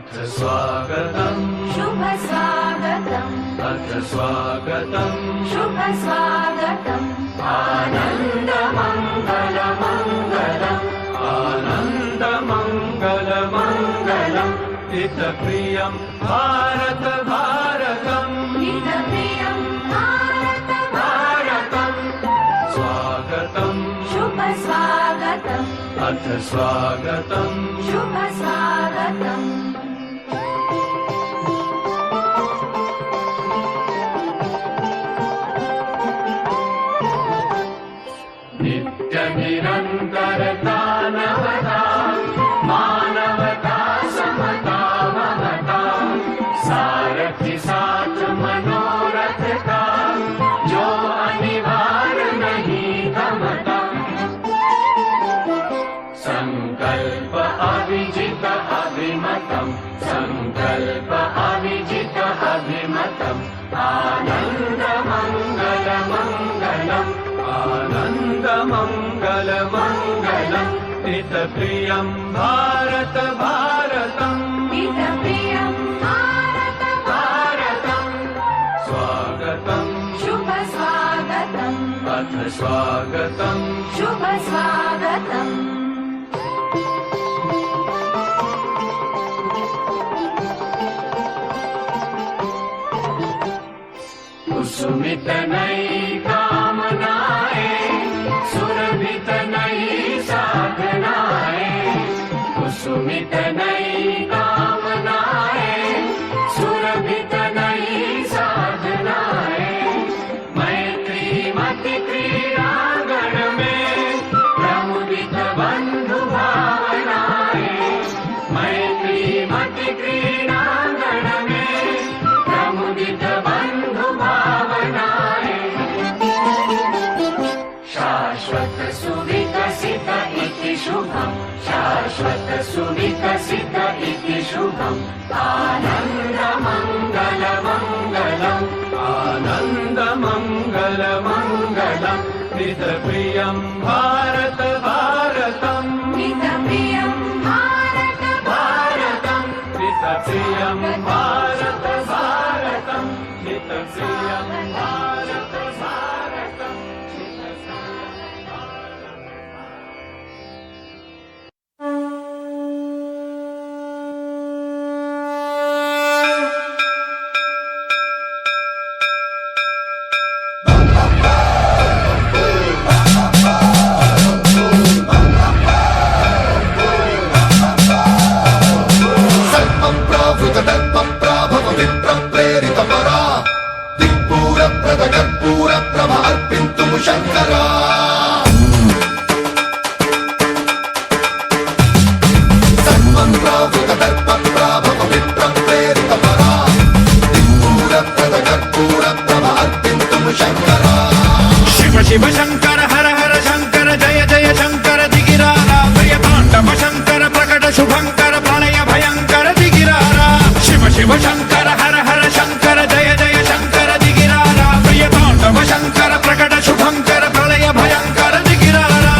अथ स्वागतम् शुभ स्वागतम् अथ स्वागतम् शुभ स्वागतम् आनन्द मङ्गल मङ्गलम् आनन्द मङ्गल मङ्गलम् हितप्रियं भारत भारतम् हितप्रियं भारत भारतम् स्वागतम् शुभ स्वागतम् अथ स्वागतम् शुभ स्वागतम् नित्यनिरन्तरता नवता मानवता समता महता सारथि साथ मनोरथ का जो अनिवार्य नहीं थमता संकल्प अविजित अभिमतम् संकल्प अविजित अभिमतम् आनन्द मङ्गल मङ्गलम् आनन्द मङ्गल मङ्गलम् हितप्रियं भारत भारतम् हितप्रियं भारत भारतम् स्वागतम् शुभ स्वागतम् अथ स्वागतम् शुभ स्वागतम् कुसुमित नई कामनाएं सुरभित नई साधनाएं कुसुमित नई कामनाएं सुरभित नई साधनाएं मैत्री मति क्रीड़ांगण में प्रमुदित बंधु भावनाएं मैत्री मति क्रीड़ांगण में प्रमुदित बंधु भावनाएं शाश्वत सुविकसित इति शुभम् शाश्वत सुविकसित इति शुभम् आनन्द मङ्गल मङ्गलम् आनन्द मङ्गल मङ्गलम् हितप्रियं भारत भारतम् हितप्रियं भारत भारतम् हितप्रियं भारत भारतम् हितप्रियं भारत भारतम् शिव शंकर हर हर शंकर जय जय शंकर दिगिरारा प्रियतांडव शंकर प्रकट शुभंकर प्रलय भयंकर दिगिरारा शिव शिव शंकर हर हर शंकर जय जय शंकर दिगिरारा प्रियतांडव शंकर प्रकट शुभंकर प्रलय भयंकर दिगिरारा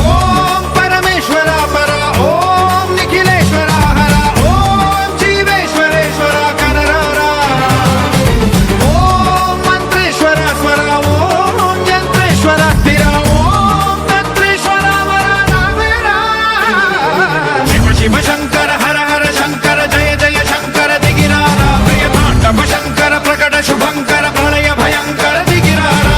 ओम परमेश्वरा परा ओम निखिलेश्वरा हरा ओम जीवेश्वरेश्वरा कनरारा ओम मंत्रेश्वरा स्वरा ओम यंत्रेश्वरा स्थिरा ओम तंत्रेश्वरा वरा नावेरा शिव शिव शंकर हर हर शंकर जय जय शंकर दिगिरारा प्रियतांडव शंकर प्रकट शुभंकर प्रलय भयंकर दिगिरारा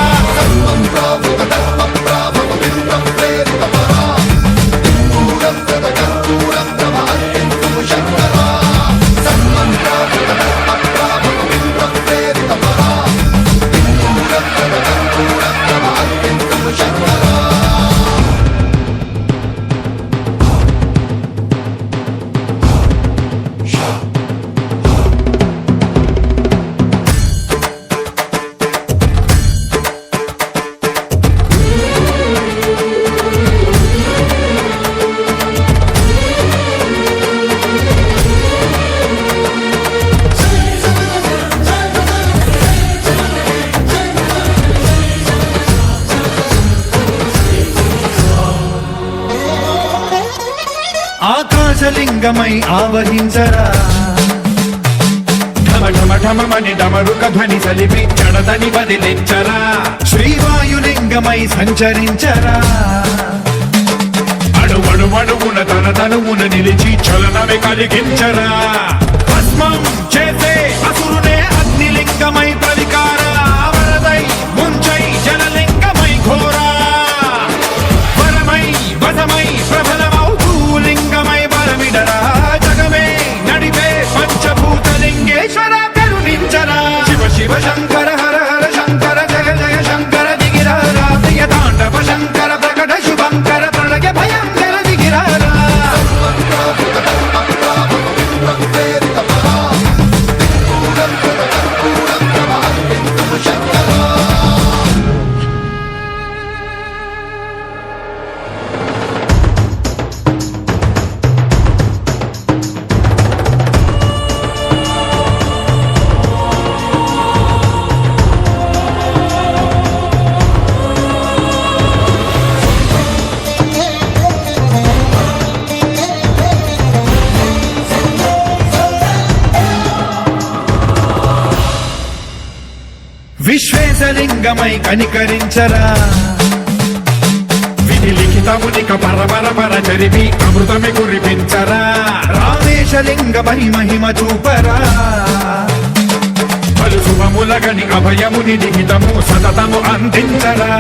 ఆకాశలింగమై ఆవహించరా ఢమ ఢమ ఢమమని డమరుక ధ్వని సలిపి జడదని బదిలించరా శ్రీవాయులింగమై సంచరించరా అడుగడుగడుగున తన తనువున నిలిచి చలనమే కలిగించరా భస్మం చేసే అసురునే అగ్నిలింగమై ప్రవికార వరదై ముంచై జలలింగమై ఘోరా వరమై వసమై ప్రబలమౌతూ లింగమై బలమిడరా జగమే నడిపే పంచభూతలింగేశ్వర కరుణించరా శివ శివ శంకర హర హర శంకర జయ జయ శంకర దిగిరారా ప్రియ తాండవ శంకర ప్రకట శుభంకర ప్రళయ భయంకర దిగిరారా విశ్వేశలింగమై కనికరించరా విధి లిఖితమునిక పరపర పర చరిపి అమృతమి కురిపించరా రామేశలింగమై మహిమ చూపరా పలు శుభములగని అభయముని లిఖితము సతతము అందించరా